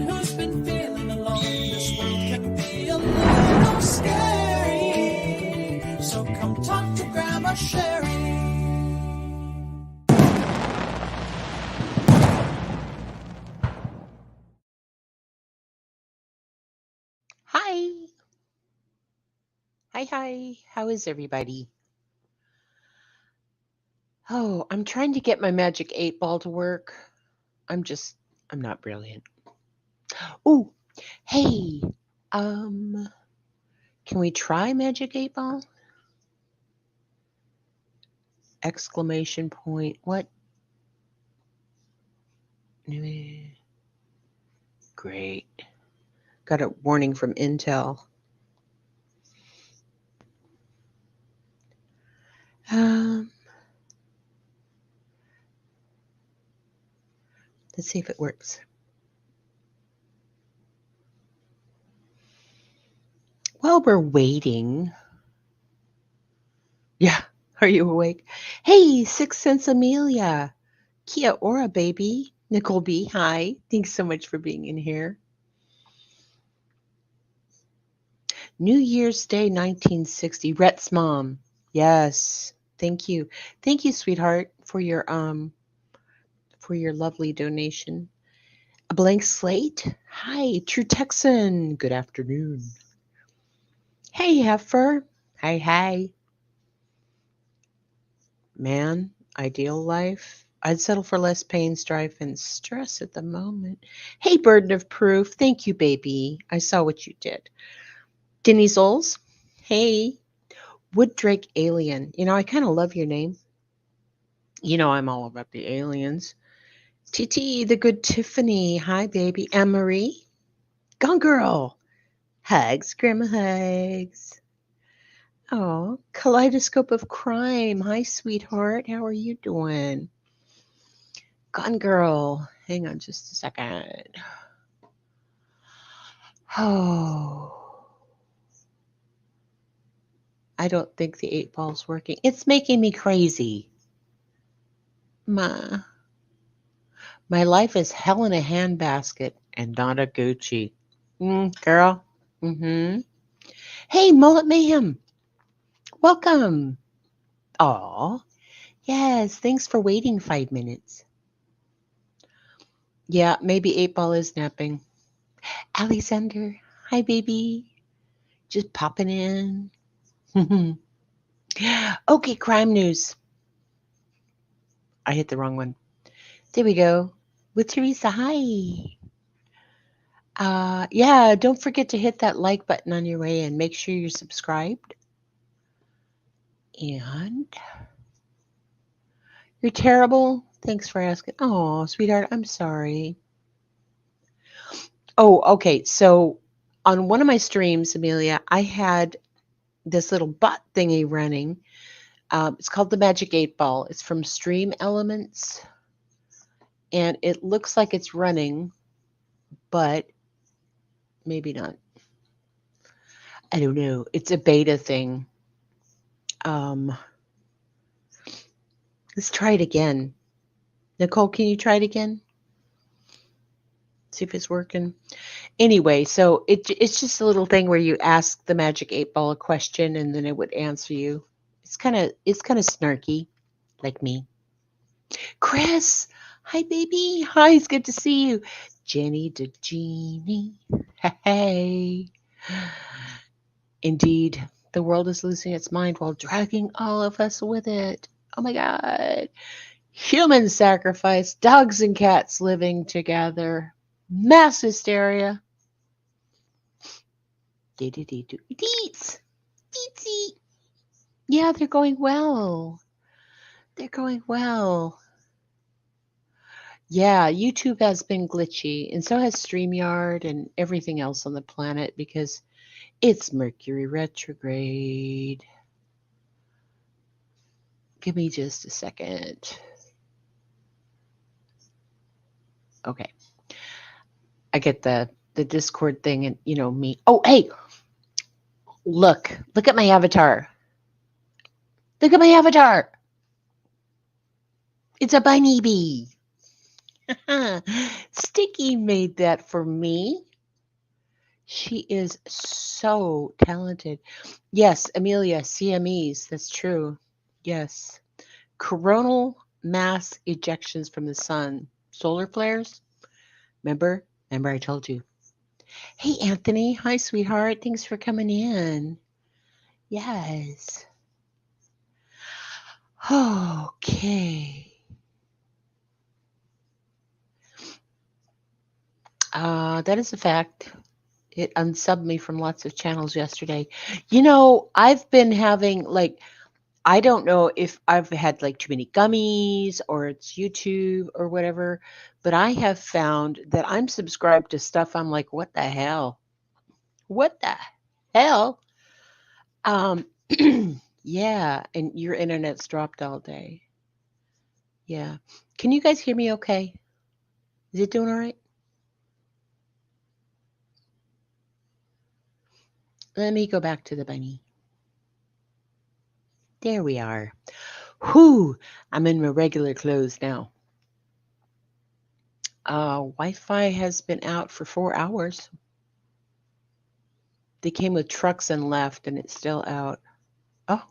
who's been feeling alone. This world can be a little scary. So come talk to Grandma Sherry. Hi. Hi. How is everybody? Oh, I'm trying to get my magic 8 ball to work. I'm not brilliant. Oh, hey. Um, can we try magic 8 ball? Exclamation point. What? Great. Got a warning from Intel. Let's see if it works. While we're waiting. Yeah, are you awake? Hey, Sixth Sense Amelia. Kia ora, baby. Nicole B, hi. Thanks so much for being in here. New Year's Day 1960. Rhett's mom. Yes. Thank you. Thank you, sweetheart, for your lovely donation. A blank slate? Hi, True Texan. Good afternoon. Hey, Heifer. Hi. Man, ideal life. I'd settle for less pain, strife, and stress at the moment. Hey, burden of proof. Thank you, baby. I saw what you did. Denny Souls. Hey. Wood Drake Alien. I kind of love your name. I'm all about the aliens. TT, the good Tiffany. Hi, baby. Anne-Marie. Gone Girl. Hugs, Grandma hugs. Oh, Kaleidoscope of Crime. Hi, sweetheart. How are you doing? Gone Girl. Hang on just a second. Oh. I don't think the 8-ball's working. It's making me crazy. My life is hell in a handbasket and not a Gucci. Girl. Mm-hmm. Hey, Mullet Mayhem. Welcome. Aw. Yes, thanks for waiting 5 minutes. Yeah, maybe 8-ball is napping. Alexander. Hi, baby. Just popping in. Okay, crime news. I hit the wrong one. There we go. With Teresa. Hi. Yeah, don't forget to hit that like button on your way and make sure you're subscribed. And you're terrible. Thanks for asking. Oh, sweetheart, I'm sorry. Oh, okay. So on one of my streams, Amelia, I had this little bot thingy running. It's called the Magic 8-ball. It's from Stream Elements. And it looks like it's running, but maybe not. I don't know. It's a beta thing. Let's try it again. Nicole, can you try it again? See if it's working. Anyway, so it's just a little thing where you ask the Magic 8-ball a question and then it would answer you. It's kind of snarky, like me. Chris, hi baby, hi, it's good to see you. Jenny the Genie, hey. Indeed, the world is losing its mind while dragging all of us with it. Oh my God. Human sacrifice, dogs and cats living together, mass hysteria. Deets. Yeah, they're going well. Yeah, YouTube has been glitchy, and so has StreamYard and everything else on the planet because it's Mercury retrograde. Give me just a second. Okay. I get the Discord thing and, me. Oh, hey, look at my avatar. Look at my avatar. It's a bunny bee. Sticky made that for me. She is so talented. Yes, Amelia, CMEs. That's true. Yes. Coronal mass ejections from the sun. Solar flares. Remember? Remember I told you. Hey, Anthony. Hi, sweetheart. Thanks for coming in. Yes. Okay. That is a fact. It unsubbed me from lots of channels yesterday. I've been having I don't know if I've had like too many gummies or it's YouTube or whatever, but I have found that I'm subscribed to stuff I'm like, what the hell? What the hell? Um, yeah, and your internet's dropped all day. Yeah. Can you guys hear me okay? Is it doing all right? Let me go back to the bunny. There we are. Whew, I'm in my regular clothes now. Wi-Fi has been out for 4 hours. They came with trucks and left, and it's still out. Oh,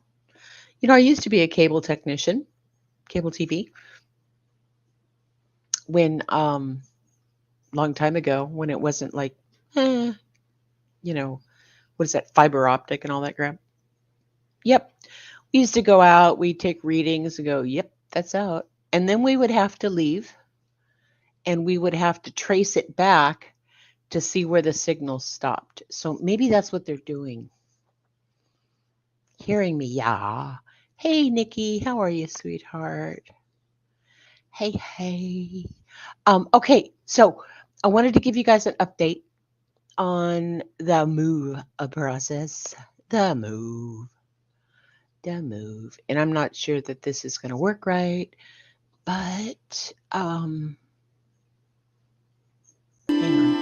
I used to be a cable technician, cable TV, when long time ago when it wasn't like, eh, what is that, fiber optic and all that crap. Yep, we used to go out, we'd take readings and go, yep, that's out, and then we would have to leave, and we would have to trace it back to see where the signal stopped. So maybe that's what they're doing. Hearing me, yeah. Hey, Nikki, how are you, sweetheart? Hey, hey. Okay, so I wanted to give you guys an update on the move process. The move. The move. And I'm not sure that this is going to work right, but hang on.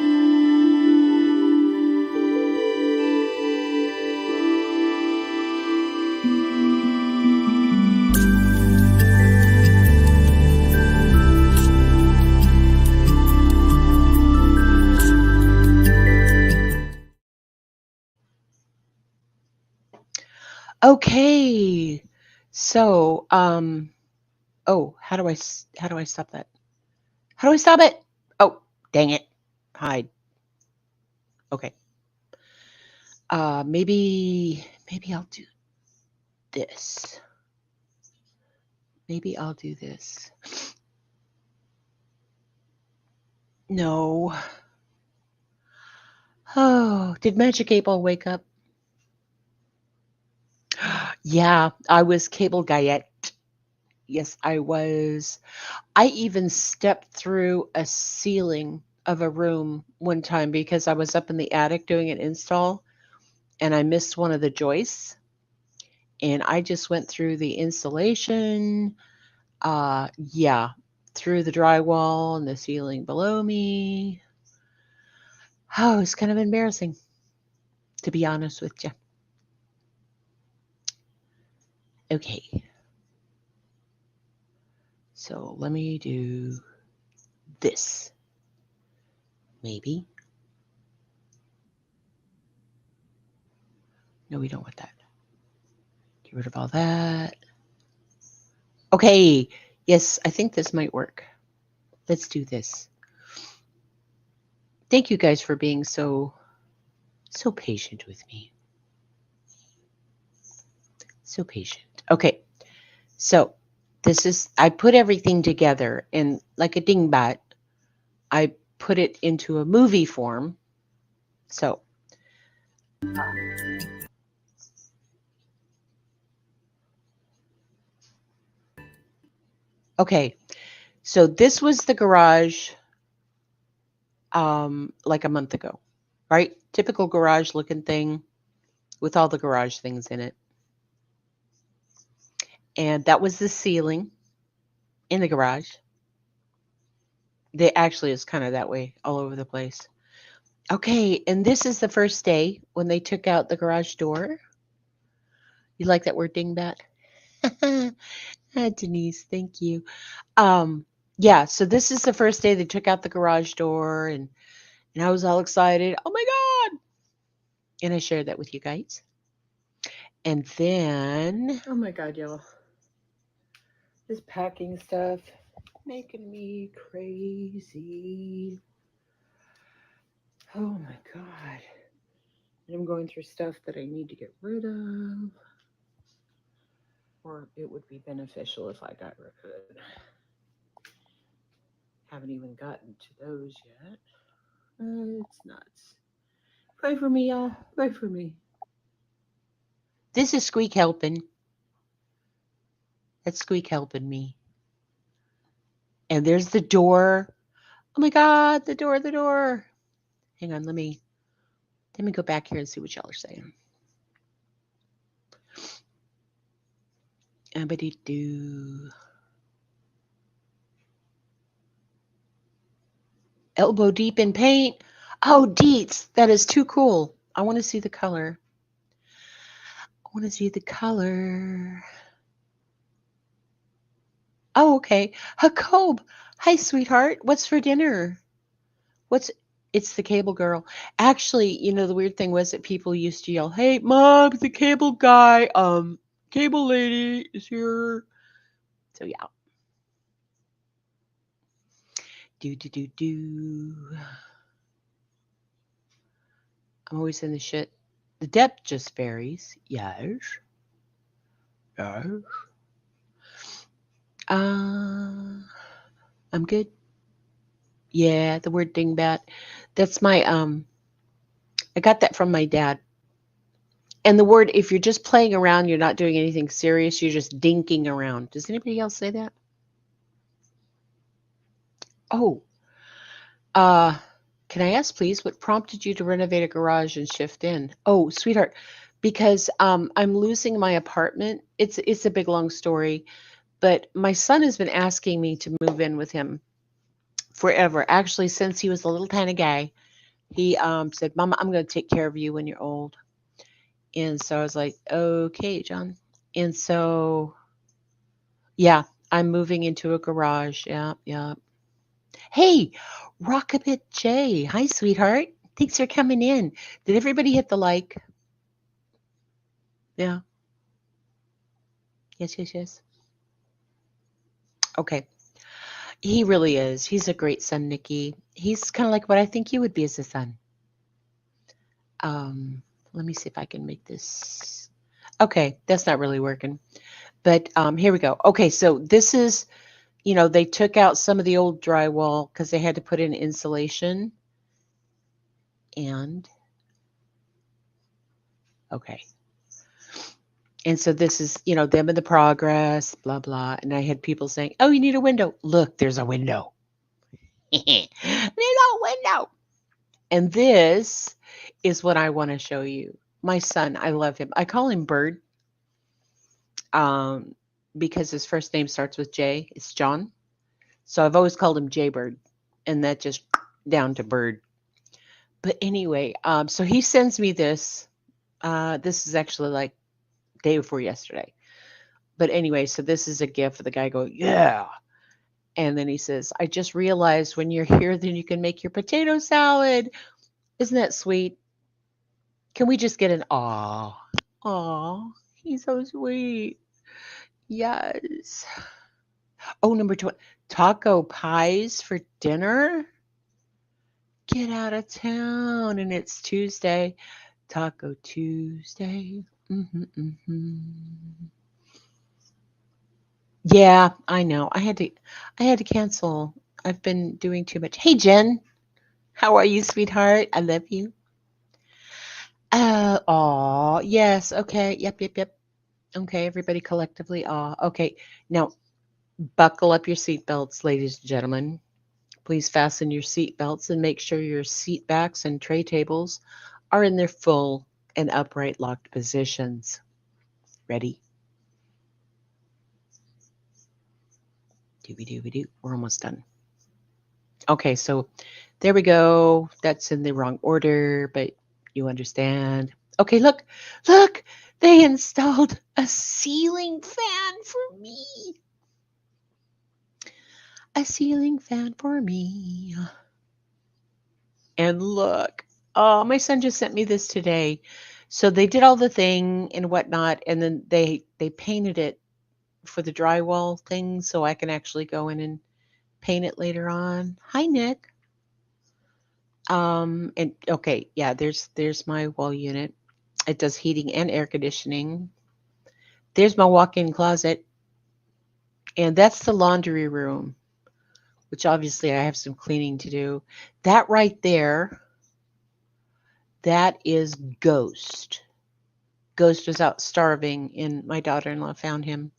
Okay. So, oh, how do I stop that? How do I stop it? Oh, dang it. Hide. Okay. Maybe I'll do this. Maybe I'll do this. No. Oh, did Magic 8 Ball wake up? Yeah, I was cable guyette. Yes, I was. I even stepped through a ceiling of a room one time because I was up in the attic doing an install and I missed one of the joists. And I just went through the insulation, yeah, through the drywall and the ceiling below me. Oh, it's kind of embarrassing, to be honest with you. Okay. So let me do this. Maybe. No, we don't want that. Get rid of all that. Okay. Yes, I think this might work. Let's do this. Thank you guys for being so patient with me. So patient. Okay. So I put everything together and like a dingbat, I put it into a movie form. So okay. So this was the garage like a month ago, right? Typical garage looking thing with all the garage things in it. And that was the ceiling in the garage. They actually is kind of that way all over the place. Okay, and this is the first day when they took out the garage door. You like that word dingbat? Denise, thank you. Um, Yeah, so this is the first day they took out the garage door, and I was all excited. Oh my God. And I shared that with you guys. And then, oh my God, y'all. This packing stuff making me crazy. Oh my God. And I'm going through stuff that I need to get rid of. Or it would be beneficial if I got rid of it. Haven't even gotten to those yet. It's nuts. Pray for me, y'all. Pray for me. This is Squeak helping. That's Squeak helping me. And there's the door. Oh my God, the door, the door. Hang on, let me go back here and see what y'all are saying. Abba-dee-doo. Elbow deep in paint. Oh, deets. That is too cool. I want to see the color. I want to see the color. Oh, okay. Jacob. Hi, sweetheart. What's for dinner? It's the cable girl. Actually, the weird thing was that people used to yell, "Hey, Mom, the cable guy, cable lady is here." So yeah. Do. I'm always in the shit. The depth just varies. Yes. Yes. I'm good. Yeah, the word dingbat. That's my I got that from my dad. And the word, if you're just playing around, you're not doing anything serious, you're just dinking around. Does anybody else say that? Oh, uh, can I ask, please, what prompted you to renovate a garage and shift in? Oh, sweetheart, because I'm losing my apartment. It's a big long story, but my son has been asking me to move in with him forever. Actually, since he was a little tiny guy, he said, "Mama, I'm going to take care of you when you're old." And so I was like, "Okay, John." And so, yeah, I'm moving into a garage. Yeah, yeah. Hey, Rockabit J. Hi, sweetheart. Thanks for coming in. Did everybody hit the like? Yeah. Yes, yes, yes. Okay. He really is. He's a great son, Nikki. He's kind of like what I think you would be as a son. Let me see if I can make this. Okay, that's not really working. But here we go. Okay, so this is, they took out some of the old drywall because they had to put in insulation. And, okay. And so this is, them in the progress, blah, blah. And I had people saying, "Oh, you need a window." Look, there's a window. There's a window. And this is what I want to show you. My son, I love him. I call him Bird um, because his first name starts with J. It's John. So I've always called him Jaybird. And that just down to Bird. But anyway, so he sends me this. This is actually like day before yesterday. But anyway, so this is a gift for the guy going, "Yeah." And then he says, "I just realized when you're here, then you can make your potato salad. Isn't that sweet? Can we just get an aw?" Aw, he's so sweet. Yes. Oh, number 20. Taco pies for dinner? Get out of town. And it's Tuesday. Taco Tuesday. Yeah, I know. I had to cancel. I've been doing too much. Hey, Jen. How are you, sweetheart? I love you. Aw, yes. Okay. Yep. Okay, everybody collectively. Aw. Okay. Now, buckle up your seatbelts, ladies and gentlemen. Please fasten your seatbelts and make sure your seat backs and tray tables are in their full and upright locked positions. Ready? Dooby-dooby-doo. We're almost done. Okay, so there we go. That's in the wrong order, but you understand. Okay, look. They installed a ceiling fan for me. A ceiling fan for me. And look, oh, my son just sent me this today. So they did all the thing and whatnot, and then they painted it for the drywall thing, so I can actually go in and paint it later on. Hi, Nick. And okay, yeah, there's my wall unit. It does heating and air conditioning. There's my walk-in closet, and that's the laundry room, which obviously I have some cleaning to do. That right there, that is Ghost. Ghost was out starving, and my daughter-in-law found him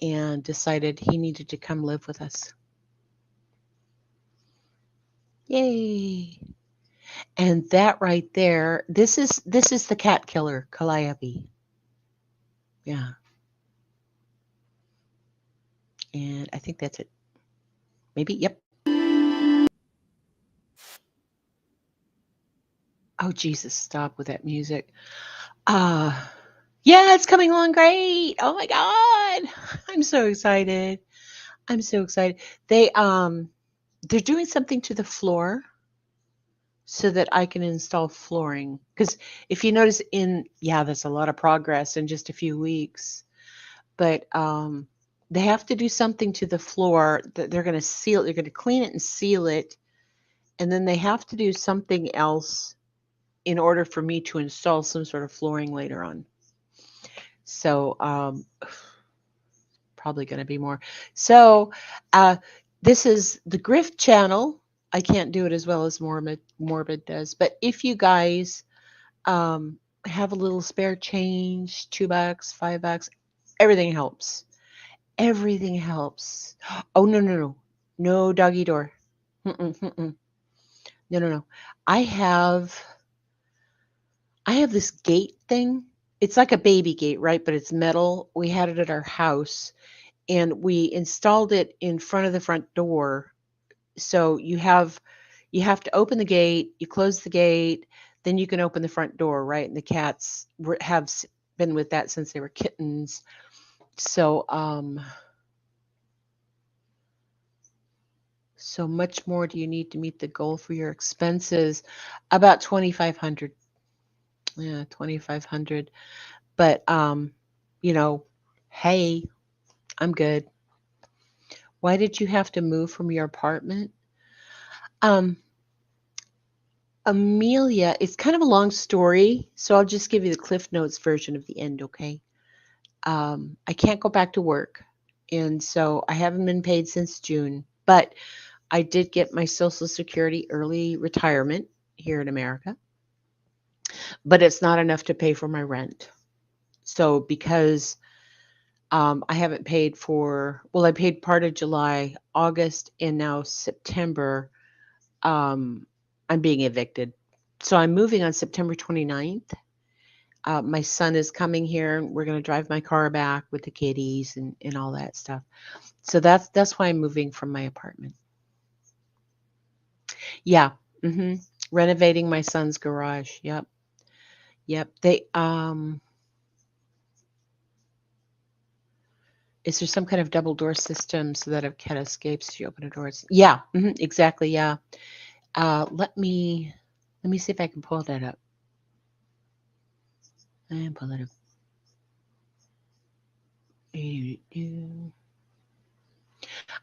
and decided he needed to come live with us. Yay. And that right there, this is the cat killer, Calliope. Yeah. And I think that's it. Maybe. Yep. Oh Jesus, stop with that music. Uh yeah, it's coming along great. Oh my god. I'm so excited. I'm so excited. They're doing something to the floor so that I can install flooring. Because if you notice yeah, that's a lot of progress in just a few weeks. But they have to do something to the floor that they're going to seal it. They're going to clean it and seal it. And then they have to do something else in order for me to install some sort of flooring later on. So probably going to be more. So this is the Grift channel. I can't do it as well as Morbid does. But if you guys have a little spare change, $2, $5, everything helps. Everything helps. Oh no no no, no doggy door. Mm-mm, mm-mm. No no no. I have I have this gate thing. It's like a baby gate, right? But it's metal. We had it at our house, and we installed it in front of the front door. So you have to open the gate, you close the gate, then you can open the front door, right? And the cats been with that since they were kittens. So so much more do you need to meet the goal for your expenses? About 2,500. Yeah, 2,500. But you know, hey, I'm good. Why did you have to move from your apartment? Um, Amelia, it's kind of a long story, so I'll just give you the Cliff Notes version of the end, okay? I can't go back to work, and so I haven't been paid since June, but I did get my Social Security early retirement here in America, but it's not enough to pay for my rent. So because I haven't paid well, I paid part of July, August, and now September. Um, I'm being evicted. So I'm moving on September 29th. My son is coming here, and we're going to drive my car back with the kitties and all that stuff. So that's why I'm moving from my apartment. Yeah. hmm Renovating my son's garage. Yep. Yep. Is there some kind of double door system so that if cat escapes, you open a door? Yeah. Exactly. Yeah. Let me see if I can pull that up. And pull it up.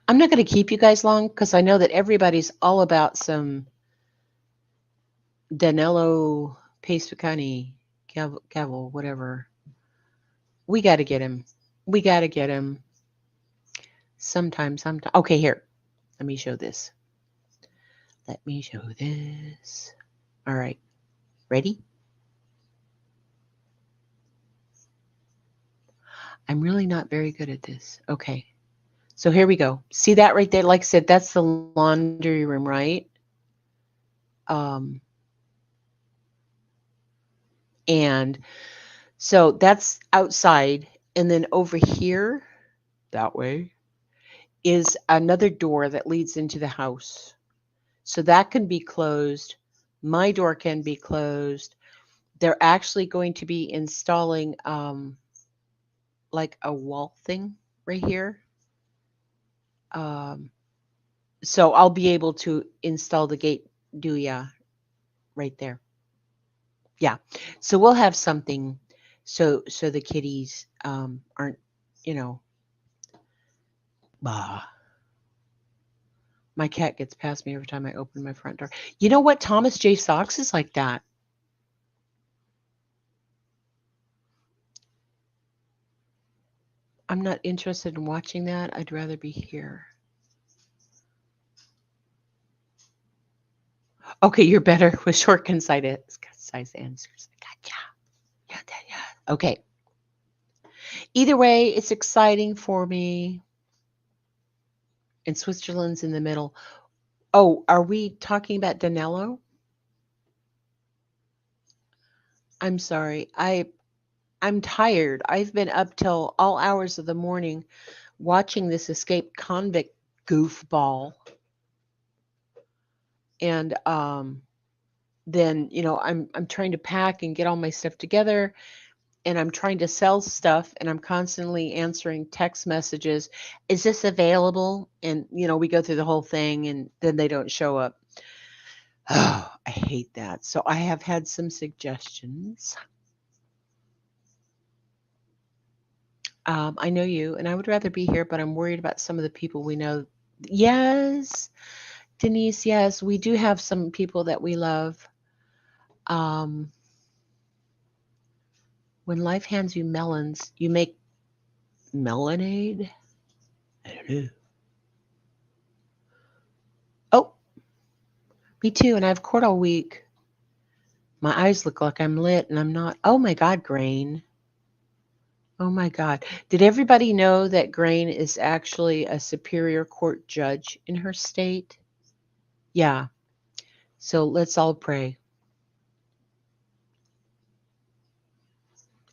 I'm not going to keep you guys long because I know that everybody's all about some Danilo Pescani, Cavill, whatever. We got to get him. We got to get him sometime. Okay, here. Let me show this. Let me show this. All right. Ready? I'm really not very good at this. Okay. So here we go. See that right there? Like I said, that's the laundry room, right? Um, and so that's outside. And then over here, that way, is another door that leads into the house. So that can be closed. My door can be closed. They're actually going to be installing like a wall thing right here. So I'll be able to install the gate Duya right there. Yeah. So we'll have something so the kitties aren't, you know, bah. My cat gets past me every time I open my front door. You know what? Thomas J. Socks is like that. I'm not interested in watching that. I'd rather be here. Okay, you're better with short, concise answers. Gotcha. Yeah, yeah. Okay. Either way, it's exciting for me. And Switzerland's in the middle. Oh, are we talking about Danilo? I'm sorry. I'm tired. I've been up till all hours of the morning watching this escaped convict goofball. And then, I'm trying to pack and get all my stuff together, and I'm trying to sell stuff, and I'm constantly answering text messages. Is this available? And we go through the whole thing, and then they don't show up. Oh, I hate that. So I have had some suggestions. I know you, and I would rather be here, but I'm worried about some of the people we know. Yes, Denise, yes, we do have some people that we love. Um, when life hands you melons, you make melonade? I don't know. Oh, me too, and I've court all week. My eyes look like I'm lit, and I'm not. Oh my God, Grain. Oh my God. Did everybody know that Grain is actually a Superior Court judge in her state? Yeah. So let's all pray.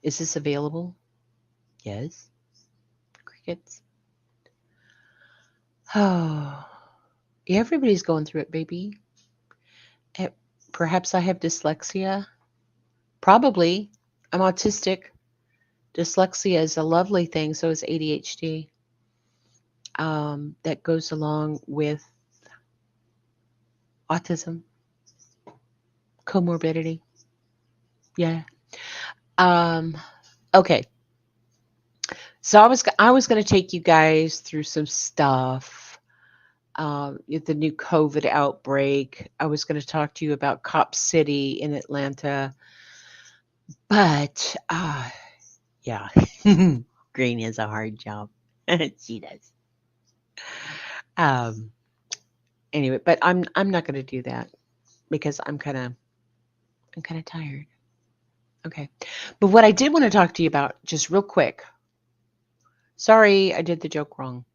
Is this available? Yes. Crickets. Oh, yeah, everybody's going through it, baby. Eh, Perhaps I have dyslexia. Probably. I'm autistic. Dyslexia is a lovely thing. So is ADHD. That goes along with autism, comorbidity. Yeah. Um, okay. So I was going to take you guys through some stuff. The new COVID outbreak. I was going to talk to you about Cop City in Atlanta, but yeah, Green has a hard job. She does. Um, anyway, but I'm not going to do that because I'm kind of tired. Okay, but what I did want to talk to you about, just real quick. Sorry, I did the joke wrong.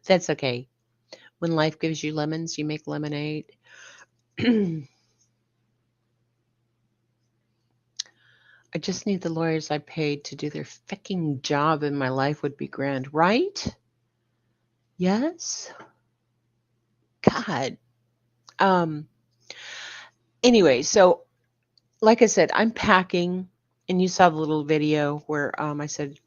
That's okay. When life gives you lemons, you make lemonade. I just need the lawyers I paid to do their fucking job and my life would be grand, right? Yes? God. Um anyway, so like I said, I'm packing and you saw the little video where I said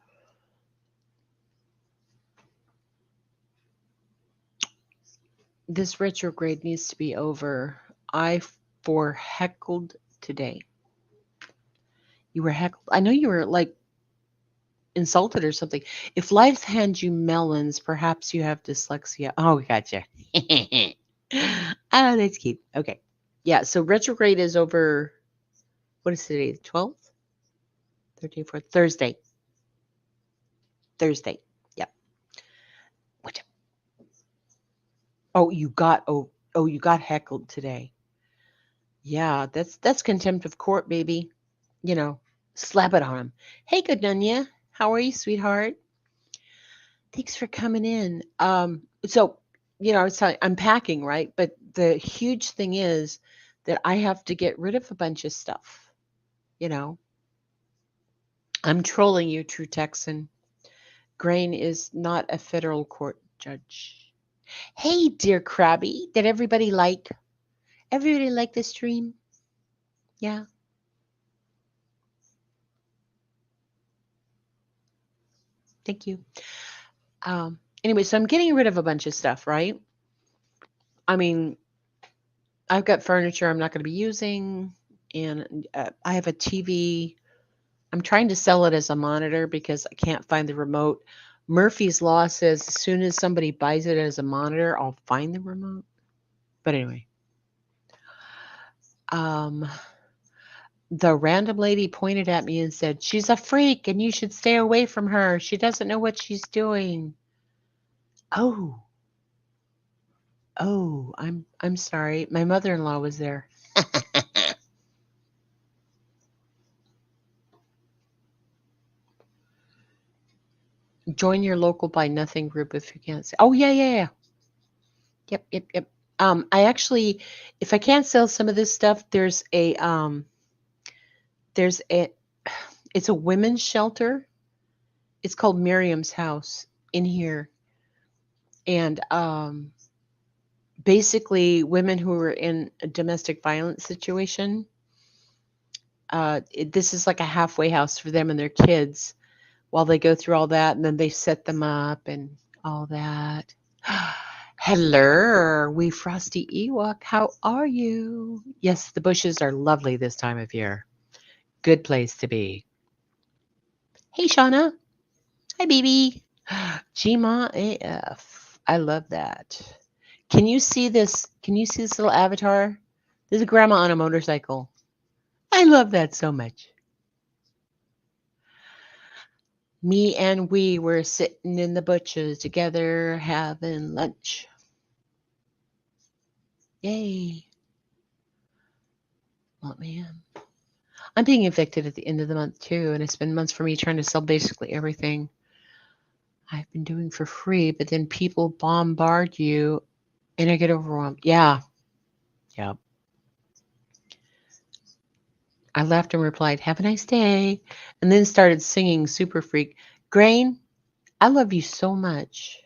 this retrograde needs to be over. I for heckled today. You were heckled. I know you were like insulted or something. If life hands you melons, perhaps you have dyslexia. Oh, gotcha. Oh, that's cute. Okay. Yeah. So retrograde is over. What is today? 12th? 13th, 14th? Thursday. Thursday. Yep. What? You got heckled today. Yeah. That's contempt of court, baby. You know, slap it on him. Hey, good Nunya. How are you, sweetheart? Thanks for coming in. So, I was telling I'm packing, right? But the huge thing is that I have to get rid of a bunch of stuff. You know, I'm trolling you, True Texan. Grain is not a federal court judge. Hey, dear Krabby, did everybody like the stream? Yeah. Thank you. Anyway, so I'm getting rid of a bunch of stuff, right? I mean, I've got furniture I'm not going to be using, and I have a TV. I'm trying to sell it as a monitor because I can't find the remote. Murphy's Law says as soon as somebody buys it as a monitor, I'll find the remote. But anyway, um, the random lady pointed at me and said, "She's a freak and you should stay away from her. She doesn't know what she's doing." Oh, oh, I'm sorry. My mother-in-law was there. Join your local buy nothing group if you can't say. Oh yeah, yeah, yeah. Yep, yep, yep. I actually, if I can't sell some of this stuff, there's a, it's a women's shelter. It's called Miriam's House in here, and basically women who are in a domestic violence situation. This is like a halfway house for them and their kids while they go through all that, and then they set them up and all that. Hello, we Frosty Ewok. How are you? Yes, the bushes are lovely this time of year. Good place to be. Hey, Shauna. Hi, baby. Gma AF. I love that. Can you see this? Can you see this little avatar? There's a grandma on a motorcycle. I love that so much. Me and we were sitting in the bushes together having lunch. Yay. Oh, man. I'm being evicted at the end of the month too, and it's been months for me trying to sell basically everything I've been doing for free, but then people bombard you and I get overwhelmed. Yeah. Yep. I laughed and replied, "Have a nice day," and then started singing Super Freak. Grain, I love you so much.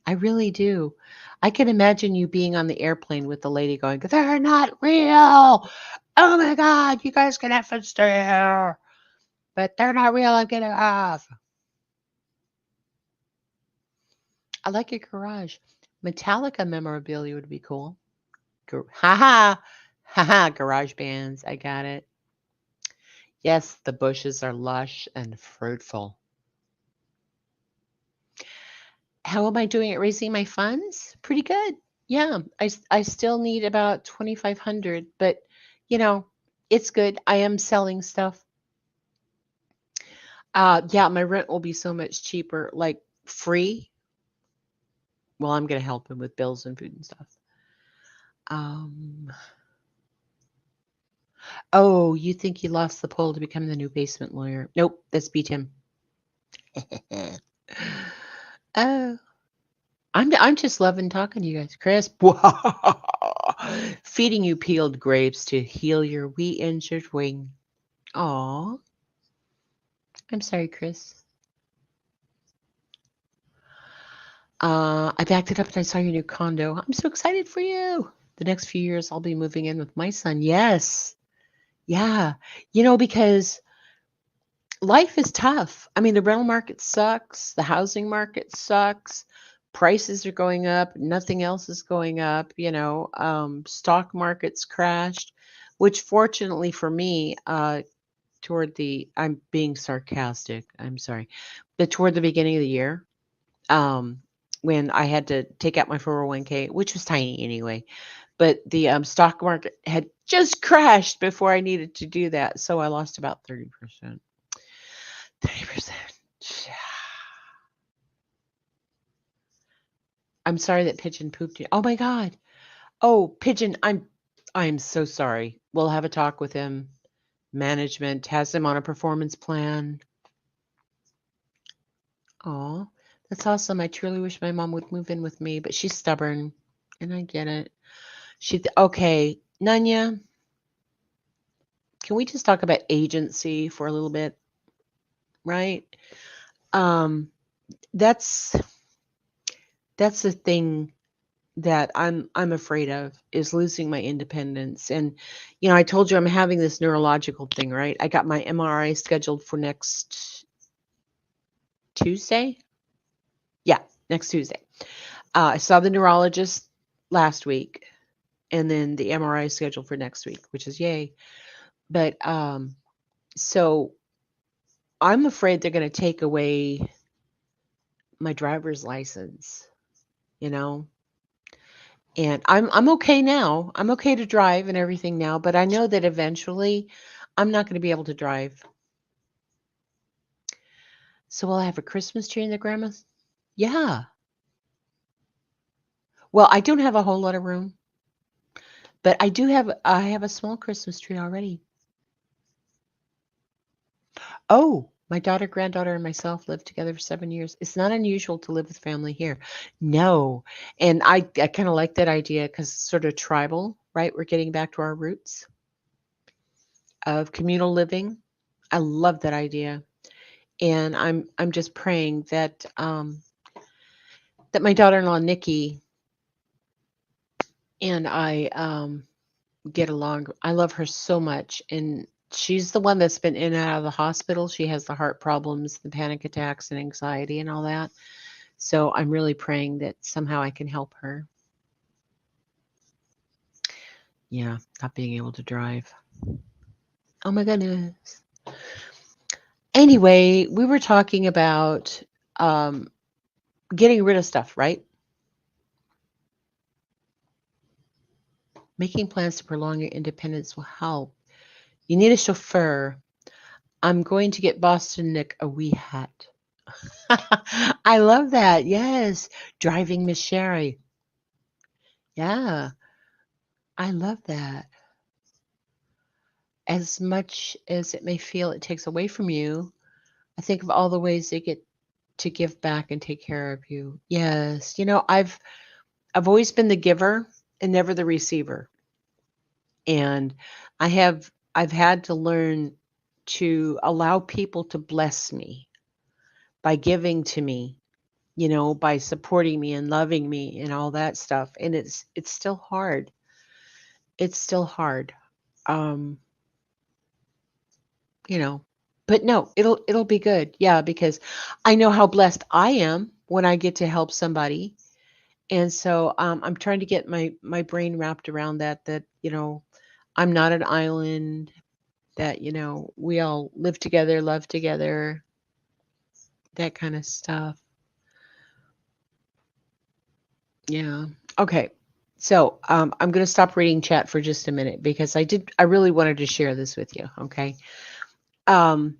I really do. I can imagine you being on the airplane with the lady going, "They're not real. Oh my God, you guys can have stay here, but they're not real. I'm getting off." I like your garage. Metallica memorabilia would be cool. Ha ha, garage bands. I got it. Yes, the bushes are lush and fruitful. How am I doing at raising my funds? Pretty good. Yeah, I still need about 2,500, but you know, it's good. I am selling stuff. Yeah, my rent will be so much cheaper, like free. Well, I'm gonna help him with bills and food and stuff. Um, oh, you think he lost the poll to become the new basement lawyer? Nope, that's beat him. Oh, I'm just loving talking to you guys, Chris. Feeding you peeled grapes to heal your wee injured wing. Aw, I'm sorry, Chris. I backed it up and I saw your new condo. I'm so excited for you. The next few years, I'll be moving in with my son. Yes. Yeah. Because life is tough. I mean, the rental market sucks. The housing market sucks. Prices are going up. Nothing else is going up. Stock market's crashed, which fortunately for me, I'm being sarcastic. I'm sorry. But toward the beginning of the year, um, when I had to take out my 401k, which was tiny anyway, but the stock market had just crashed before I needed to do that. So I lost about 30%. 30%. I'm sorry that Pigeon pooped you. Oh my God. Oh, Pigeon, I'm so sorry. We'll have a talk with him. Management has him on a performance plan. Oh, that's awesome. I truly wish my mom would move in with me, but she's stubborn, and I get it. Okay, Nanya, can we just talk about agency for a little bit, right? Um, that's that's the thing that I'm afraid of is losing my independence. And I told you I'm having this neurological thing, right? I got my MRI scheduled for next Tuesday. Yeah, next Tuesday. I saw the neurologist last week, and then the MRI is scheduled for next week, which is yay. But so I'm afraid they're going to take away my driver's license, you know. And I'm okay now. I'm okay to drive and everything now, but I know that eventually I'm not going to be able to drive. So will I have a Christmas tree in the grandma's? Yeah. Well, I don't have a whole lot of room, but I have a small Christmas tree already. Oh, my daughter, granddaughter, and myself lived together for 7 years. It's not unusual to live with family here. No. And I kind of like that idea because it's sort of tribal, right? We're getting back to our roots of communal living. I love that idea. And I'm just praying that that my daughter-in-law Nikki and I get along. I love her so much, and she's the one that's been in and out of the hospital. She has the heart problems, the panic attacks, and anxiety, and all that. So I'm really praying that somehow I can help her. Yeah, not being able to drive. Oh my goodness. Anyway, we were talking about um, getting rid of stuff, right? Making plans to prolong your independence will help. You need a chauffeur. I'm going to get Boston Nick a wee hat. I love that. Yes. Driving Miss Sherry. Yeah. I love that. As much as it may feel it takes away from you, I think of all the ways they get to give back and take care of you. Yes. I've always been the giver and never the receiver. And I've had to learn to allow people to bless me by giving to me, by supporting me and loving me and all that stuff. And it's still hard. It's still hard. Um, you know, but no, it'll be good. Yeah, because I know how blessed I am when I get to help somebody. And so I'm trying to get my brain wrapped around that I'm not an island, that we all live together, love together, that kind of stuff. Yeah. Okay. So I'm going to stop reading chat for just a minute because I really wanted to share this with you. Okay. Um,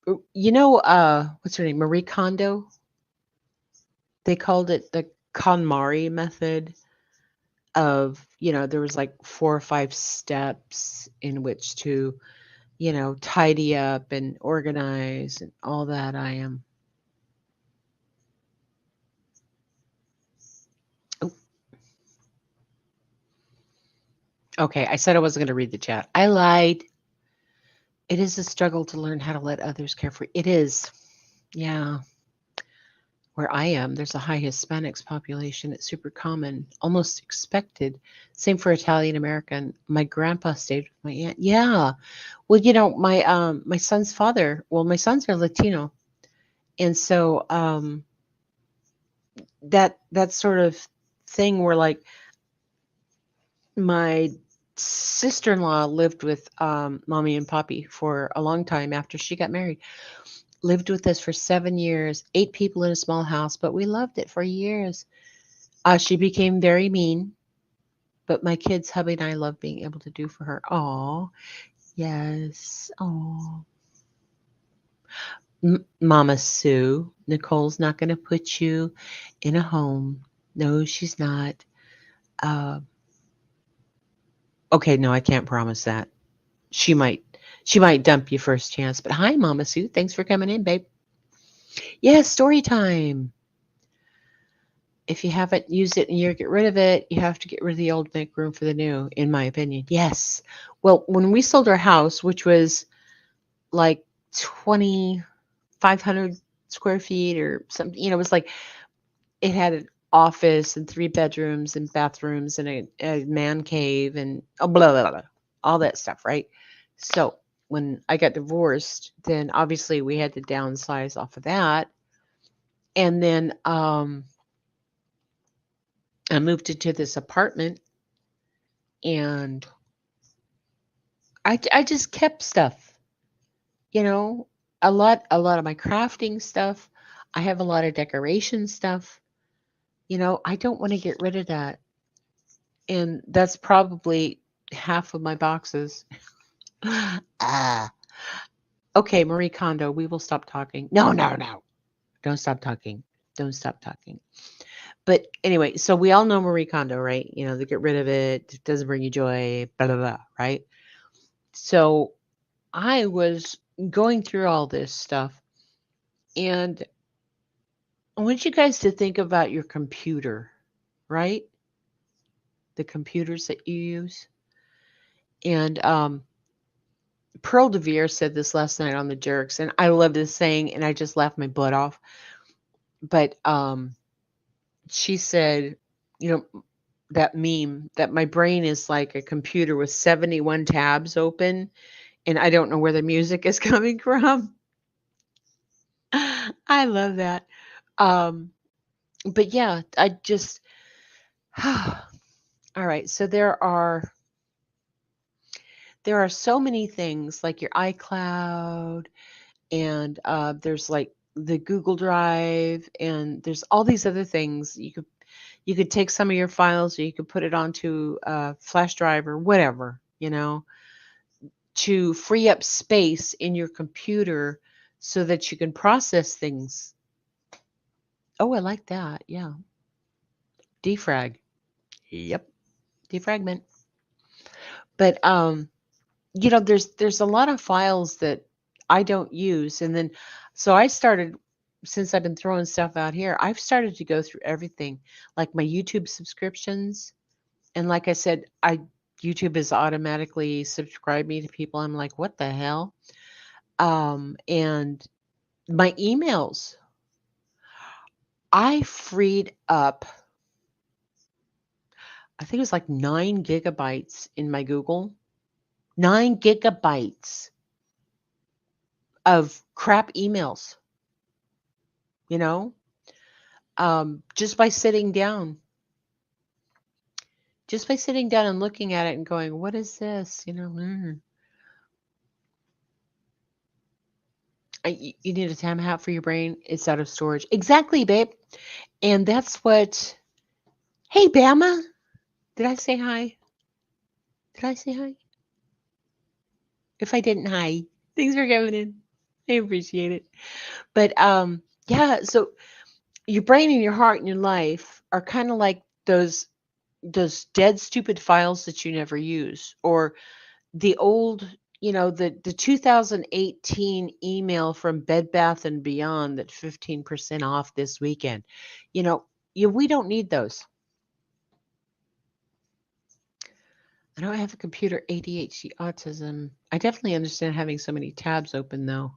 what's her name? Marie Kondo. They called it the KonMari method of, there was like 4 or 5 steps in which to, tidy up and organize and all that. Oh, okay. I said I wasn't going to read the chat. I lied. It is a struggle to learn how to let others care for. It is. Yeah. Where I am, there's a high Hispanics population. It's super common, almost expected. Same for Italian American. My grandpa stayed with my aunt. Yeah. Well, my son's father, well, my sons are Latino. And so that sort of thing where like my sister-in-law lived with mommy and poppy for a long time after she got married. Lived with us for 7 years, 8 people in a small house, but we loved it for years. She became very mean, but my kids, hubby, and I love being able to do for her. Oh, yes. Oh, Mama Sue, Nicole's not going to put you in a home. No, she's not. Uh, okay, no, I can't promise that. She might, she might dump you first chance. But hi, Mama Sue. Thanks for coming in, babe. Yeah, story time. If you haven't used it and you get rid of it, you have to get rid of the old, make room for the new, in my opinion. Yes. Well, when we sold our house, which was like 2,500 square feet or something, it was like it had an office and 3 bedrooms and bathrooms and a man cave and blah, blah, blah, all that stuff, right? So when I got divorced, then obviously we had to downsize off of that. And then I moved into this apartment, and I just kept stuff, you know, a lot of my crafting stuff. I have a lot of decoration stuff. I don't want to get rid of that. And that's probably half of my boxes. Ah. Okay, Marie Kondo, we will stop talking. No, no, no. Don't stop talking. Don't stop talking. But anyway, so we all know Marie Kondo, right? They get rid of it. It doesn't bring you joy, blah, blah, blah, right? So I was going through all this stuff, and I want you guys to think about your computer, right? The computers that you use. And Pearl DeVere said this last night on the Jerks, and I love this saying, and I just laughed my butt off. But she said, that meme that my brain is like a computer with 71 tabs open, and I don't know where the music is coming from. I love that. Um, but yeah, I just, all right. So there are so many things like your iCloud, and there's like the Google Drive, and there's all these other things. You could take some of your files, or you could put it onto a flash drive or whatever, to free up space in your computer so that you can process things. Oh, I like that. Yeah. Defrag. Yep. Defragment. But there's a lot of files that I don't use. And then so I started, since I've been throwing stuff out here, I've started to go through everything, like my YouTube subscriptions. And like I said, YouTube has automatically subscribed me to people. I'm like, what the hell? And my emails, I freed up, I think it was like 9 gigabytes in my Google, 9 gigabytes of crap emails, you know, just by sitting down, and looking at it and going, what is this? You need a time hat for your brain. It's out of storage. Exactly, babe. And that's what, hey, Bama, did I say hi? Did I say hi? If I didn't, hi. Thanks for coming in. I appreciate it. But yeah, so your brain and your heart and your life are kind of like those dead stupid files that you never use, or the old, the 2018 email from Bed Bath and Beyond that 15% off this weekend. We don't need those. I don't have a computer ADHD autism. I definitely understand having so many tabs open though.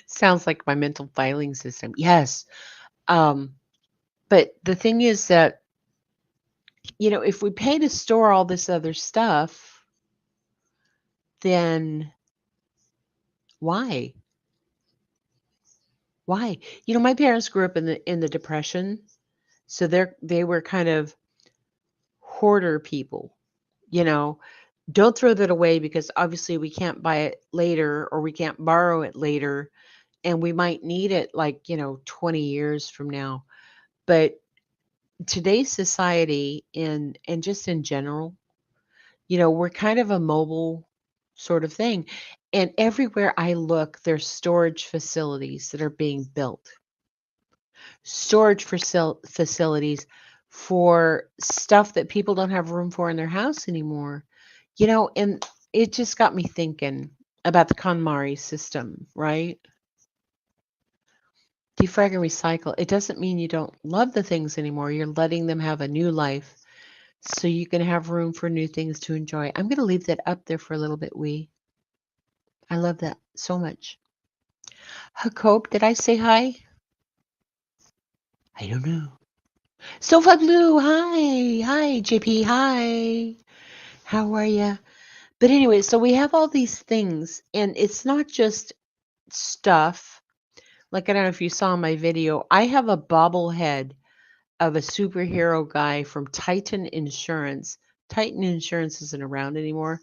Sounds like my mental filing system. Yes. Um, but the thing is that, if we pay to store all this other stuff, then why? Why? My parents grew up in the Depression, so they were kind of hoarder people. You know, don't throw that away because obviously we can't buy it later, or we can't borrow it later, and we might need it like, 20 years from now. But today's society, and just in general, we're kind of a mobile sort of thing. And everywhere I look, there's storage facilities that are being built. Facilities for stuff that people don't have room for in their house anymore. And it just got me thinking about the KonMari system, right? Defrag and recycle. It doesn't mean you don't love the things anymore. You're letting them have a new life so you can have room for new things to enjoy. I'm going to leave that up there for a little bit, I love that so much. Jacob, did I say hi? I don't know. Sofa Blue, hi. Hi, JP, hi. How are you? But anyway, so we have all these things, and it's not just stuff. Like, I don't know if you saw my video. I have a bobblehead of a superhero guy from Titan Insurance. Titan Insurance isn't around anymore.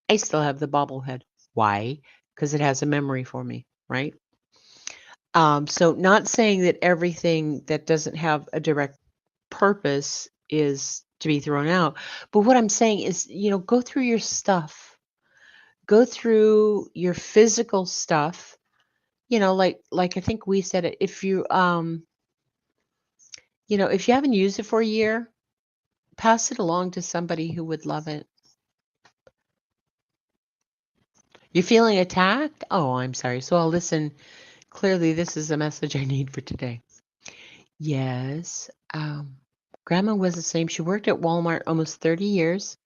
I still have the bobblehead. Why? Because it has a memory for me, right? So not saying that everything that doesn't have a direct purpose is to be thrown out, but what I'm saying is, go through your stuff, go through your physical stuff. Like I think we said it. If you haven't used it for a year, pass it along to somebody who would love it. You're feeling attacked? Oh, I'm sorry. So I'll listen. Clearly, this is a message I need for today. Yes. Grandma was the same. She worked at Walmart almost 30 years.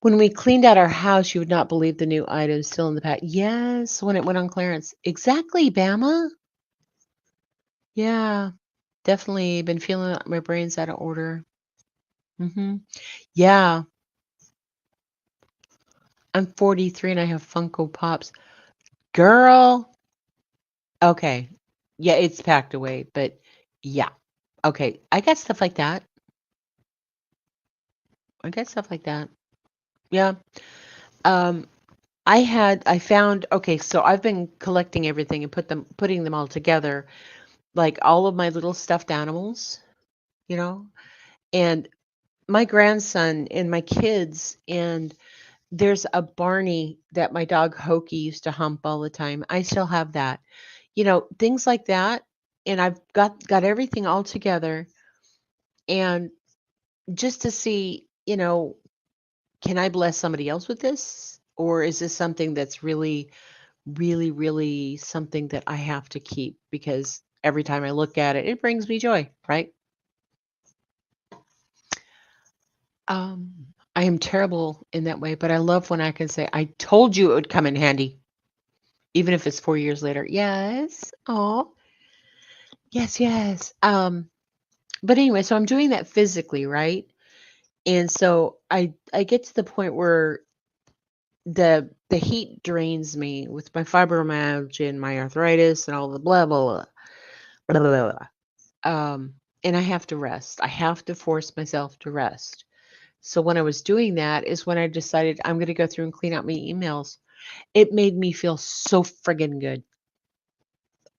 When we cleaned out our house, you would not believe the new items still in the pack. Yes, when it went on clearance. Exactly, Bama. Yeah, definitely been feeling my brain's out of order. Yeah, I'm 43 and I have Funko Pops. Girl. Okay. Yeah, it's packed away, but yeah. Okay, I got stuff like that. I got stuff like that. Yeah. Um, I found, okay, so I've been collecting everything and putting them all together, like all of my little stuffed animals, you know, and my grandson and my kids, and there's a Barney that my dog Hokey used to hump all the time. I still have that, things like that. And I've got everything all together, and just to see, can I bless somebody else with this? Or is this something that's really, really, really something that I have to keep because every time I look at it, it brings me joy, right? I am terrible in that way, but I love when I can say, I told you it would come in handy, even if it's 4 years later. Yes. Oh, yes, yes. But anyway, so I'm doing that physically, right? And so I get to the point where the heat drains me with my fibromyalgia and my arthritis and all the blah blah blah blah blah. And I have to rest. I have to force myself to rest. So when I was doing that is when I decided I'm going to go through and clean out my emails. It made me feel so friggin' good.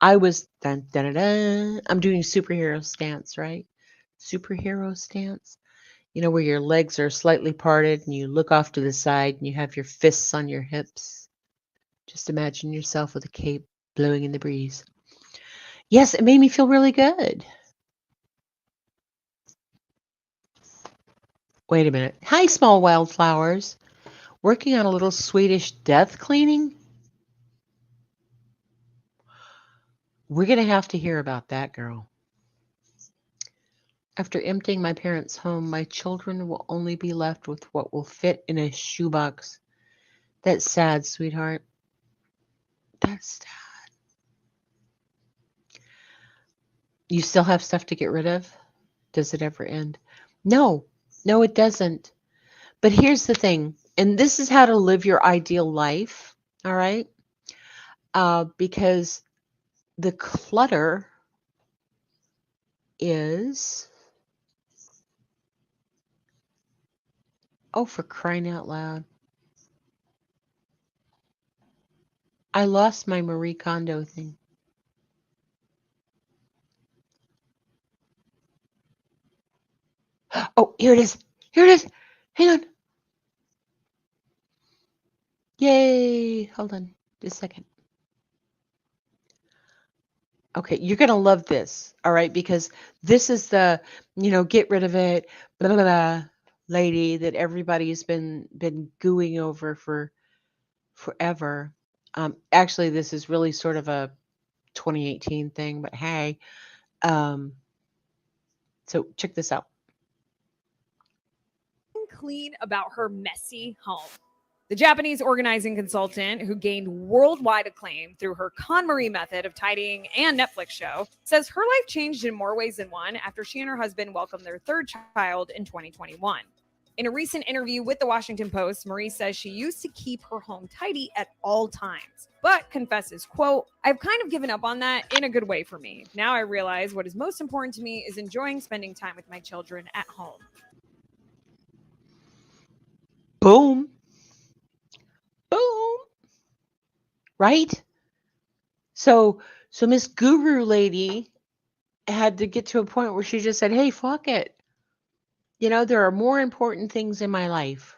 I was dun, dun, dun, dun. I'm doing superhero stance, right? Superhero stance. Where your legs are slightly parted and you look off to the side and you have your fists on your hips. Just imagine yourself with a cape blowing in the breeze. Yes, it made me feel really good. Wait a minute. Hi, small wildflowers. Working on a little Swedish death cleaning? We're going to have to hear about that, girl. After emptying my parents' home, my children will only be left with what will fit in a shoebox. That's sad, sweetheart. That's sad. You still have stuff to get rid of? Does it ever end? No, no, it doesn't. But here's the thing, and this is how to live your ideal life, all right? Because the clutter is, oh, for crying out loud. I lost my Marie Kondo thing. Oh, here it is. Here it is. Hang on. Yay. Hold on just a second. Okay, you're going to love this, all right? Because this is the, get rid of it, blah, blah, blah, lady that everybody's been gooing over for forever. Actually, this is really sort of a 2018 thing, but hey. So check this out. Clean about her messy home. The Japanese organizing consultant, who gained worldwide acclaim through her KonMari method of tidying and Netflix show, says her life changed in more ways than one after she and her husband welcomed their third child in 2021. In a recent interview with the Washington Post, Marie says she used to keep her home tidy at all times, but confesses, quote, "I've kind of given up on that in a good way for me. Now I realize what is most important to me is enjoying spending time with my children at home." Boom. Boom. Right? So Miss Guru lady had to get to a point where she just said, "Hey, fuck it. There are more important things in my life."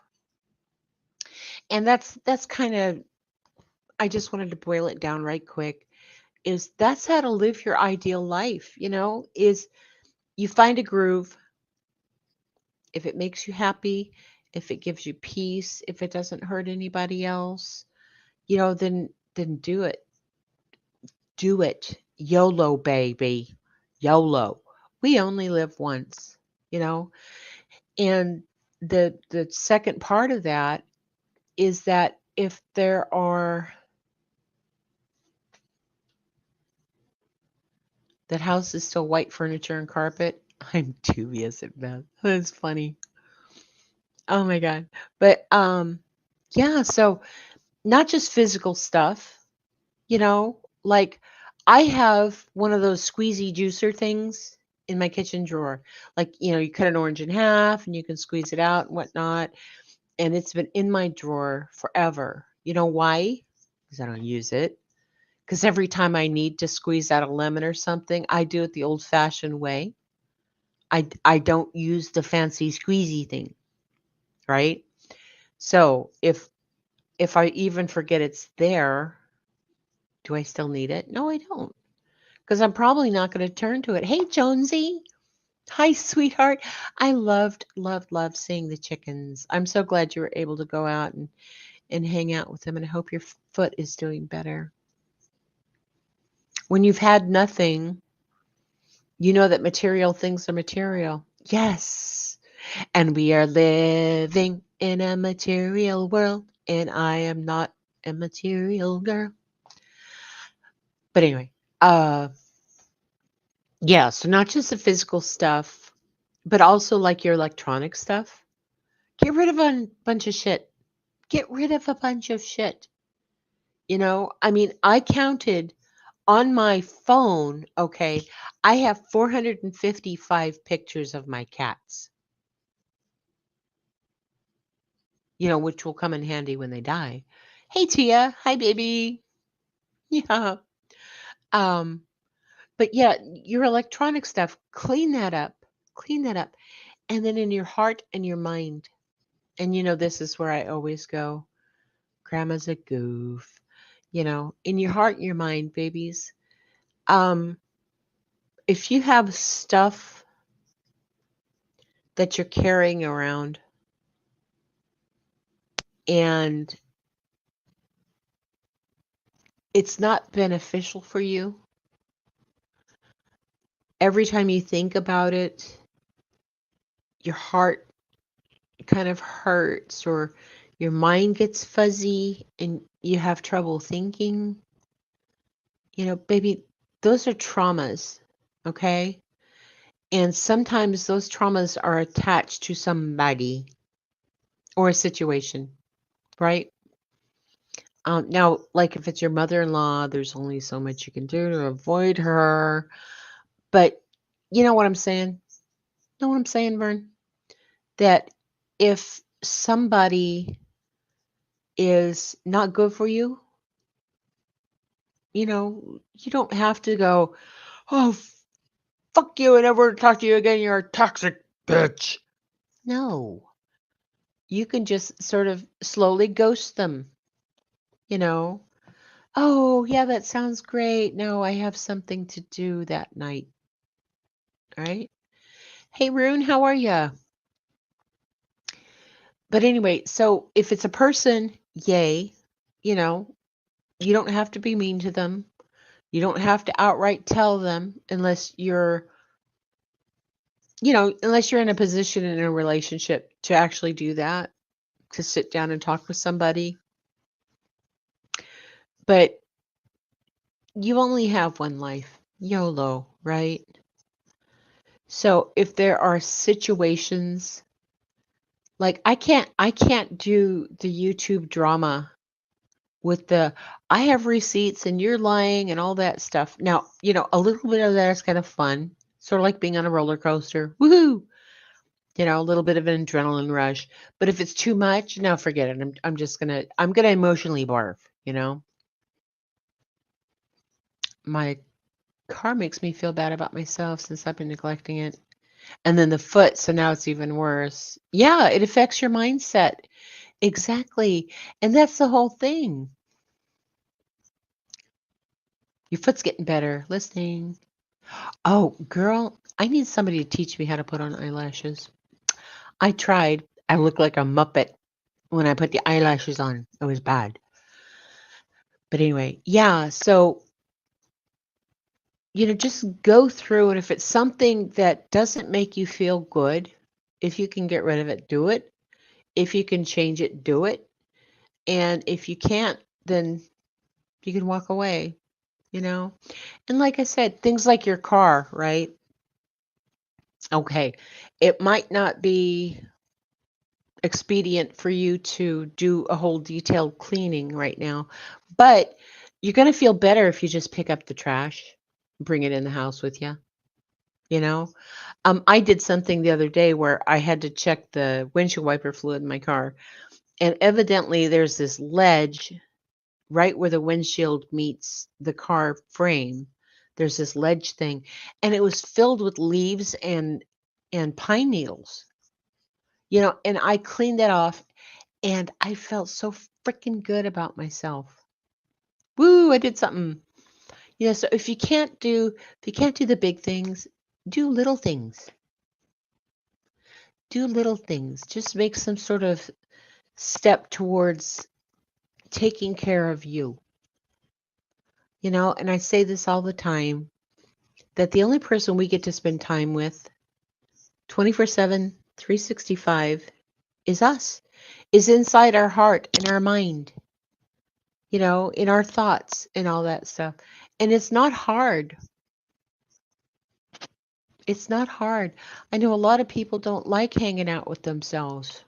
And that's kind of, I just wanted to boil it down right quick, is that's how to live your ideal life, is you find a groove. If it makes you happy, if it gives you peace, if it doesn't hurt anybody else, then do it. Do it. YOLO, baby. YOLO. We only live once, you know? And the second part of that is that if there are, that house is still white furniture and carpet. I'm dubious at best. That's funny. Oh my God. But yeah, so not just physical stuff, like I have one of those squeezy juicer things in my kitchen drawer. Like, you cut an orange in half and you can squeeze it out and whatnot. And it's been in my drawer forever. You know why? Because I don't use it. Because every time I need to squeeze out a lemon or something, I do it the old fashioned way. I don't use the fancy squeezy thing, right? So if I even forget it's there, do I still need it? No, I don't. Because I'm probably not going to turn to it. Hey, Jonesy. Hi, sweetheart. I loved seeing the chickens. I'm so glad you were able to go out and hang out with them, and I hope your foot is doing better. When you've had nothing, you know that material things are material. Yes. And we are living in a material world, and I am not a material girl. But anyway, yeah, so not just the physical stuff, but also like your electronic stuff. Get rid of a bunch of shit. Get rid of a bunch of shit. I mean, I counted on my phone, okay, I have 455 pictures of my cats, which will come in handy when they die. Hey, Tia. Hi, baby. Yeah. Um, but yeah, your electronic stuff, clean that up. Clean that up. And then in your heart and your mind. And this is where I always go. Grandma's a goof. In your heart and your mind, babies. If you have stuff that you're carrying around and it's not beneficial for you, every time you think about it, your heart kind of hurts or your mind gets fuzzy and you have trouble thinking, baby, those are traumas, okay? And sometimes those traumas are attached to somebody or a situation, right? Now, like if it's your mother-in-law, there's only so much you can do to avoid her. But you know what I'm saying? Know what I'm saying, Vern? That if somebody is not good for you, you don't have to go, "Oh, fuck you, I never talk to you again, you're a toxic bitch." No. You can just sort of slowly ghost them, you know. "Oh, yeah, that sounds great. No, I have something to do that night." Right? Hey, Rune, how are you? But anyway, so if it's a person, yay, you know, you don't have to be mean to them. You don't have to outright tell them unless you're in a position in a relationship to actually do that, to sit down and talk with somebody. But you only have one life. YOLO, right? So if there are situations Like I can't do the YouTube drama with the I have receipts and you're lying and all that stuff. Now, a little bit of that is kind of fun. Sort of like being on a roller coaster. Woohoo! A little bit of an adrenaline rush. But if it's too much, no, forget it. I'm gonna emotionally barf, you know? My car makes me feel bad about myself since I've been neglecting it. And then the foot, so now it's even worse. Yeah, it affects your mindset. Exactly. And that's the whole thing. Your foot's getting better. Listening. Oh, girl, I need somebody to teach me how to put on eyelashes. I tried. I look like a Muppet when I put the eyelashes on. It was bad. But anyway, yeah. So, just go through. And if it's something that doesn't make you feel good, if you can get rid of it, do it. If you can change it, do it. And if you can't, then you can walk away, you know? And like I said, things like your car, right? Okay. It might not be expedient for you to do a whole detailed cleaning right now, but you're going to feel better if you just pick up the trash, bring it in the house with you, you know? I did something the other day where I had to check the windshield wiper fluid in my car, and evidently there's this ledge right where the windshield meets the car frame. There's this ledge thing, and it was filled with leaves and pine needles. And I cleaned that off and I felt so freaking good about myself. Woo, I did something. So if you can't do the big things, do little things. Do little things. Just make some sort of step towards taking care of you. And I say this all the time that the only person we get to spend time with 24/7, 365 is us, is inside our heart and our mind, in our thoughts and all that stuff. And it's not hard. It's not hard. I know a lot of people don't like hanging out with themselves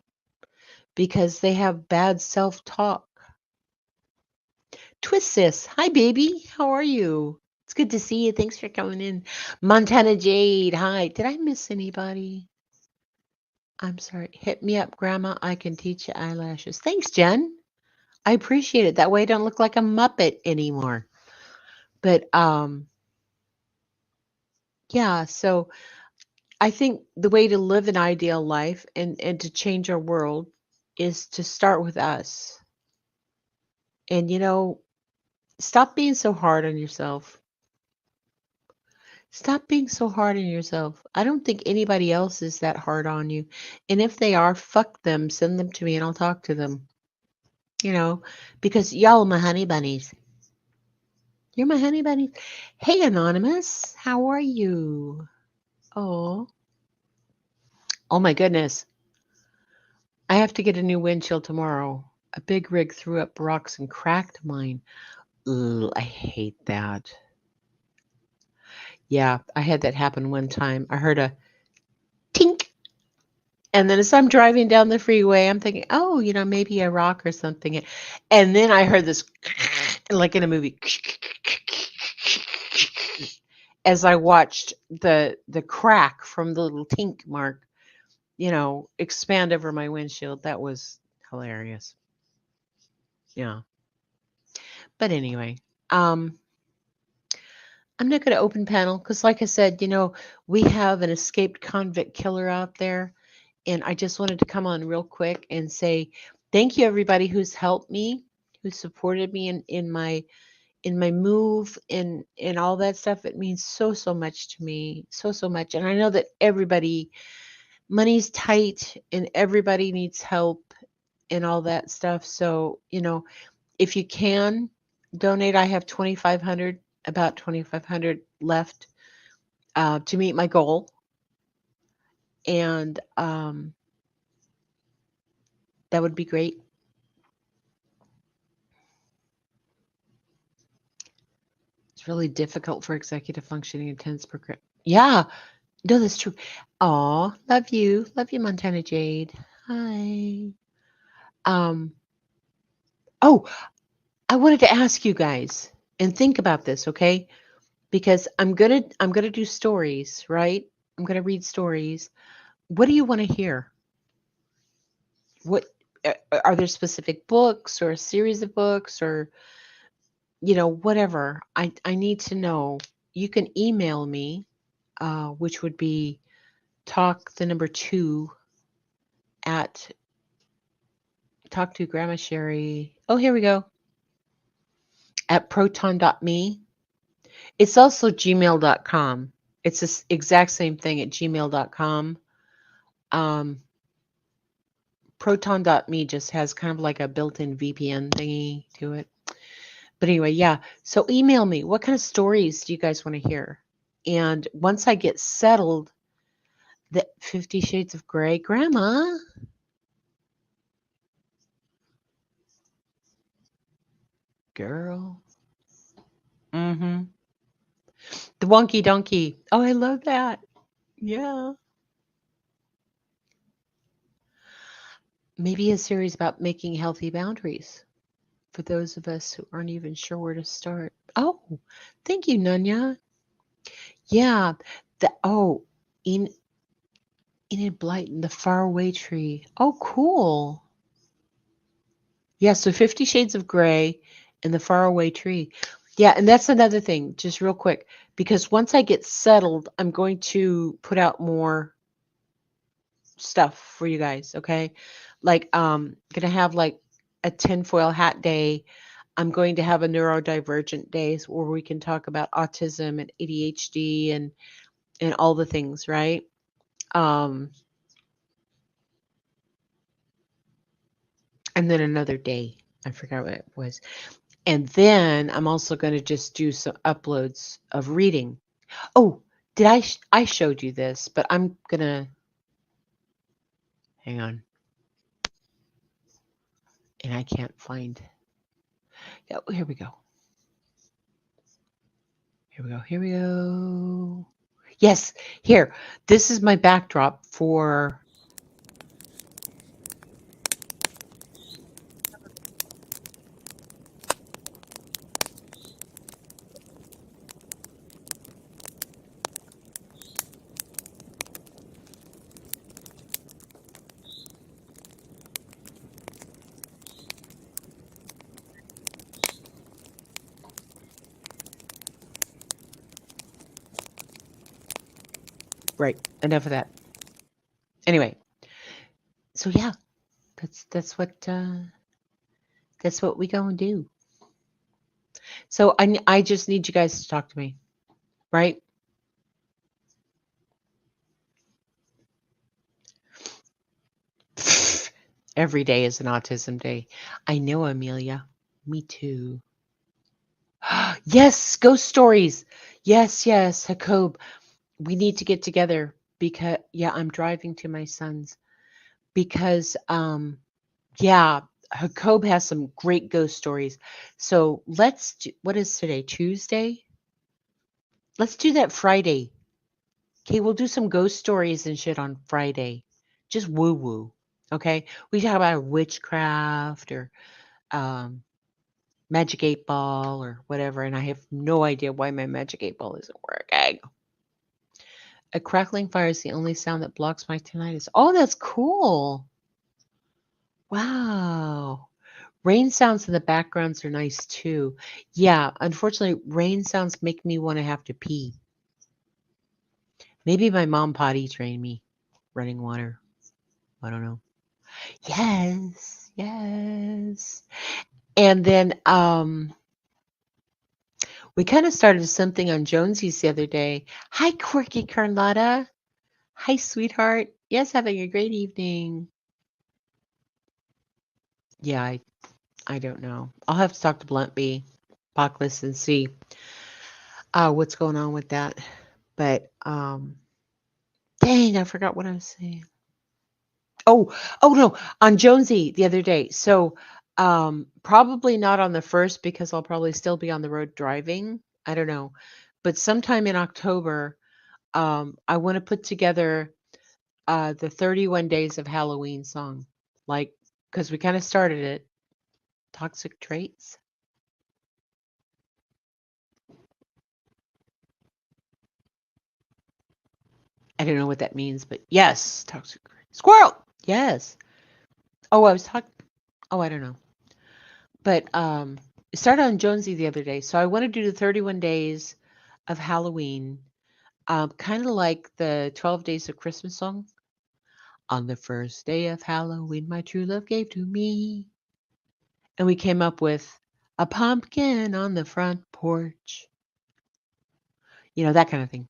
because they have bad self talk. Twist sis. Hi, baby. How are you? It's good to see you. Thanks for coming in. Montana Jade. Hi. Did I miss anybody? I'm sorry. Hit me up, Grandma. I can teach you eyelashes. Thanks, Jen. I appreciate it. That way I don't look like a Muppet anymore. But yeah, so I think the way to live an ideal life and to change our world is to start with us. And stop being so hard on yourself. Stop being so hard on yourself. I don't think anybody else is that hard on you. And if they are, fuck them. Send them to me and I'll talk to them. Because y'all are my honey bunnies. You're my honey bunnies. Hey, Anonymous. How are you? Oh. Oh my goodness. I have to get a new windshield tomorrow. A big rig threw up rocks and cracked mine. Ugh, I hate that. Yeah, I had that happen one time. I heard a tink. And then as I'm driving down the freeway, I'm thinking, oh, maybe a rock or something. And then I heard this, like in a movie, as I watched the crack from the little tink mark, expand over my windshield. That was hilarious. Yeah. But anyway, I'm not going to open panel because, like I said, we have an escaped convict killer out there. And I just wanted to come on real quick and say thank you, everybody who's helped me, who supported me in my move and all that stuff. It means so, so much to me. So, so much. And I know that money's tight and everybody needs help and all that stuff. So, if you can donate, I have about 2,500 left to meet my goal. And that would be great. It's really difficult for executive functioning intense program. Yeah, no, that's true. Aw, love you, Montana Jade. Hi. Um, oh, I wanted to ask you guys and think about this, okay? Because I'm gonna do stories, right? I'm gonna read stories. What do you want to hear? What are there specific books or a series of books or whatever? I need to know. You can email me, which would be talk the number two at talk to Grandma Sherry. Oh, here we go. At proton.me. It's also gmail.com. It's the exact same thing at gmail.com. Um, proton.me just has kind of like a built-in VPN thingy to it. But anyway, yeah. So email me. What kind of stories do you guys want to hear? And once I get settled, the 50 Shades of Grey, Grandma, girl. Mm-hmm. The Wonky Donkey. Oh, I love that. Yeah. Maybe a series about making healthy boundaries for those of us who aren't even sure where to start. Oh, thank you, Nunya. Yeah. In Enid Blyton, the faraway tree. Oh, cool. Yeah, so 50 Shades of Grey and the faraway tree. Yeah, and that's another thing, just real quick, because once I get settled, I'm going to put out more stuff for you guys, okay? Like gonna have like a tinfoil hat day. I'm going to have a neurodivergent day where we can talk about autism and ADHD and all the things, right? Um and then another day. I forgot what it was. And then I'm also going to just do some uploads of reading. Oh, did I showed you this, but I'm going to hang on. And I can't find. Oh, here we go. Here we go. Here we go. Yes, here. This is my backdrop for right. Enough of that. Anyway, so yeah, that's what we gonna do. So I just need you guys to talk to me, right? Every day is an autism day. I know, Amelia. Me too. Yes, ghost stories. Yes, yes, Jacob. We need to get together because yeah, I'm driving to my son's because yeah, Jacob has some great ghost stories. So let's do, what is today? Tuesday? Let's do that Friday. Okay, we'll do some ghost stories and shit on Friday. Just woo woo. Okay? We talk about witchcraft or um Magic 8 Ball or whatever, and I have no idea why my Magic 8 Ball isn't working. A crackling fire is the only sound that blocks my tinnitus. Oh, that's cool. Wow. Rain sounds in the backgrounds are nice too. Yeah, unfortunately, rain sounds make me want to have to pee. Maybe my mom potty trained me running water. I don't know. Yes, yes. And then we kind of started something on Jonesy's the other day. Hi, quirky Carlotta. Hi, sweetheart. Yes, having a great evening. Yeah, I don't know. I'll have to talk to Blunt B, Pockless, and see what's going on with that. But dang, I forgot what I was saying. Oh no, on Jonesy the other day. So probably not on the first because I'll probably still be on the road driving. I don't know. But sometime in October, I want to put together the 31 Days of Halloween song. Like, because we kind of started it. Toxic traits. I don't know what that means, but yes, toxic squirrel. Yes. Oh, I was talking. Oh, I don't know. But it started on Jonesy the other day, so I want to do the 31 days of Halloween, kind of like the 12 Days of Christmas song. On the first day of Halloween, my true love gave to me, and we came up with a pumpkin on the front porch. You know, that kind of thing.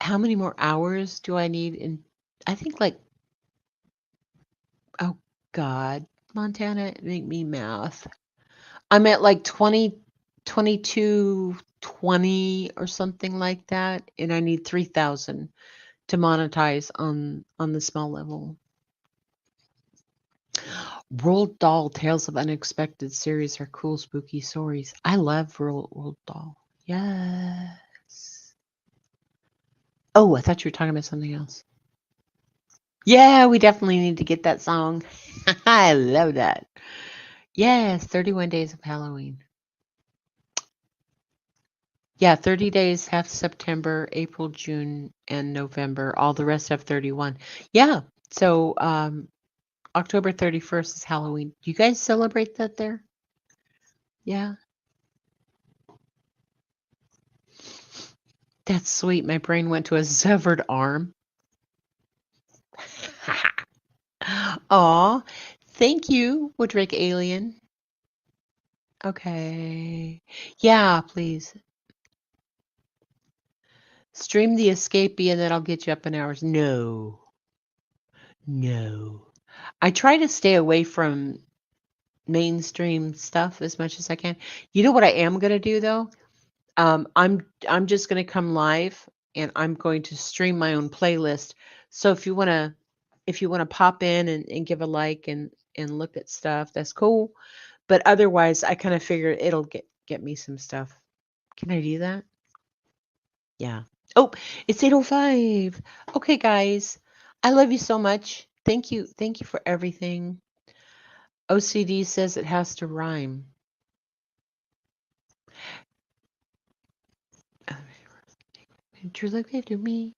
How many more hours do I need? In I think like, oh God, Montana, make me math. I'm at like 20, 22, 20 or something like that, and I need 3,000 to monetize on the small level. Roald Dahl Tales of Unexpected series are cool, spooky stories. I love Roald Dahl. Yes. Oh, I thought you were talking about something else. Yeah, we definitely need to get that song. I love that. Yes, 31 Days of Halloween. Yeah, 30 days, half September, April, June, and November. All the rest have 31. Yeah. So October 31st is Halloween. Do you guys celebrate that there? Yeah. That's sweet. My brain went to a severed arm. Aw. Thank you, Woodrick Alien. Okay. Yeah, please. Stream the escapee and then I'll get you up in hours. No. No. I try to stay away from mainstream stuff as much as I can. You know what I am gonna do though? I'm just gonna come live and I'm going to stream my own playlist. So if you wanna pop in and give a like and look at stuff, that's cool. But otherwise I kind of figure it'll get me some stuff. Can I do that? Yeah. Oh, it's 8:05. Okay, guys. I love you so much. Thank you. Thank you for everything. OCD says it has to rhyme. True love gave to me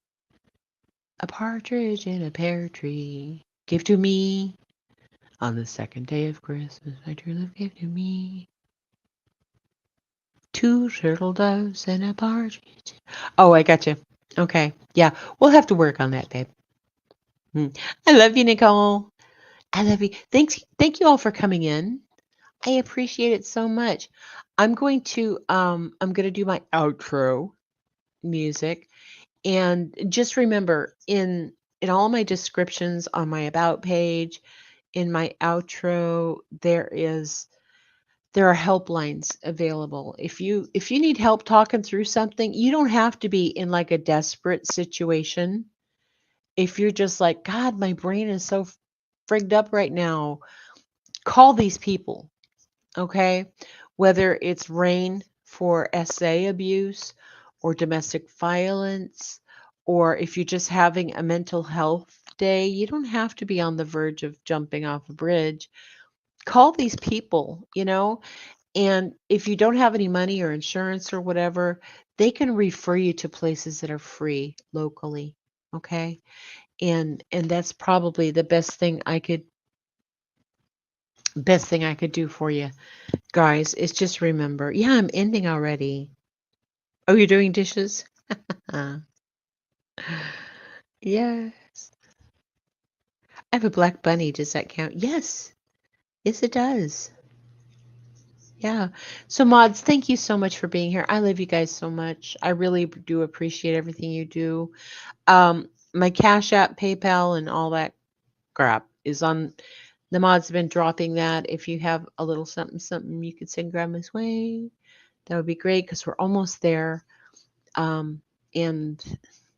a partridge in a pear tree. Give to me on the second day of Christmas. My true love gave to me two turtle doves and a partridge. Oh, I got you. Okay. Yeah, we'll have to work on that, babe. I love you, Nicole. I love you. Thanks. Thank you all for coming in. I appreciate it so much. I'm going to do my outro music. And just remember in all my descriptions on my about page, in my outro, there are helplines available. If you need help talking through something, you don't have to be in like a desperate situation. If you're just like, God, my brain is so frigged up right now, call these people, okay? Whether it's RAIN for SA abuse or domestic violence, or if you're just having a mental health day, you don't have to be on the verge of jumping off a bridge. Call these people, and if you don't have any money or insurance or whatever, they can refer you to places that are free locally, okay? And that's probably the best thing I could do for you guys is just remember. Yeah, I'm ending already. Oh, you're doing dishes? Yes. I have a black bunny. Does that count? Yes. Yes, it does. Yeah. So, mods, thank you so much for being here. I love you guys so much. I really do appreciate everything you do. My Cash App, PayPal, and all that crap is on. The mods have been dropping that. If you have a little something, something you could send Grandma's way, that would be great because we're almost there. And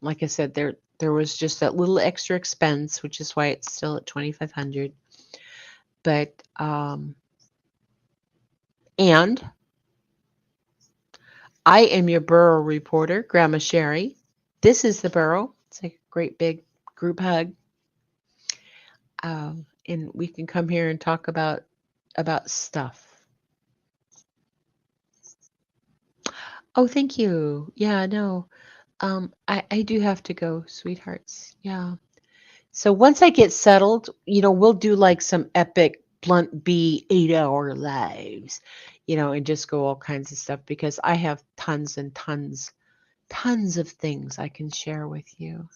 like I said, there was just that little extra expense, which is why it's still at 2,500. But and I am your Borough reporter, Grandma Sherry. This is the Borough. It's like a great big group hug. And we can come here and talk about stuff. Oh, thank you. Yeah, no. I do have to go, sweethearts. Yeah. So once I get settled, we'll do like some epic blunt B 8-hour lives, and just go all kinds of stuff because I have tons and tons of things I can share with you.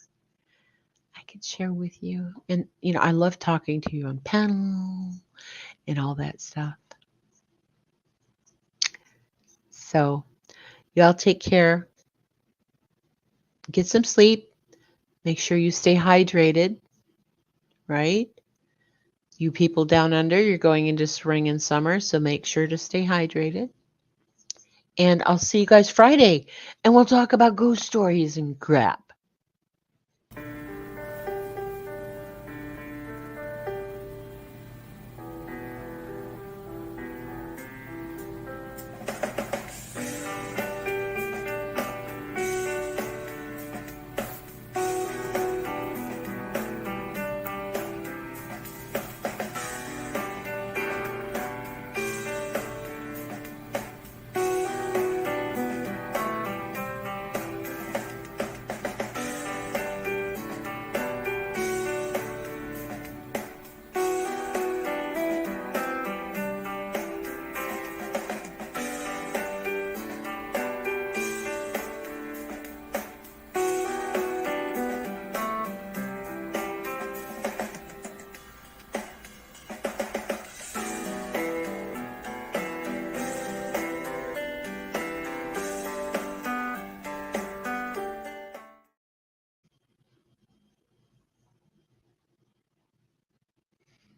And, I love talking to you on panel and all that stuff. So y'all take care. Get some sleep. Make sure you stay hydrated, right? You people down under, you're going into spring and summer, so make sure to stay hydrated. And I'll see you guys Friday, and we'll talk about ghost stories and crap.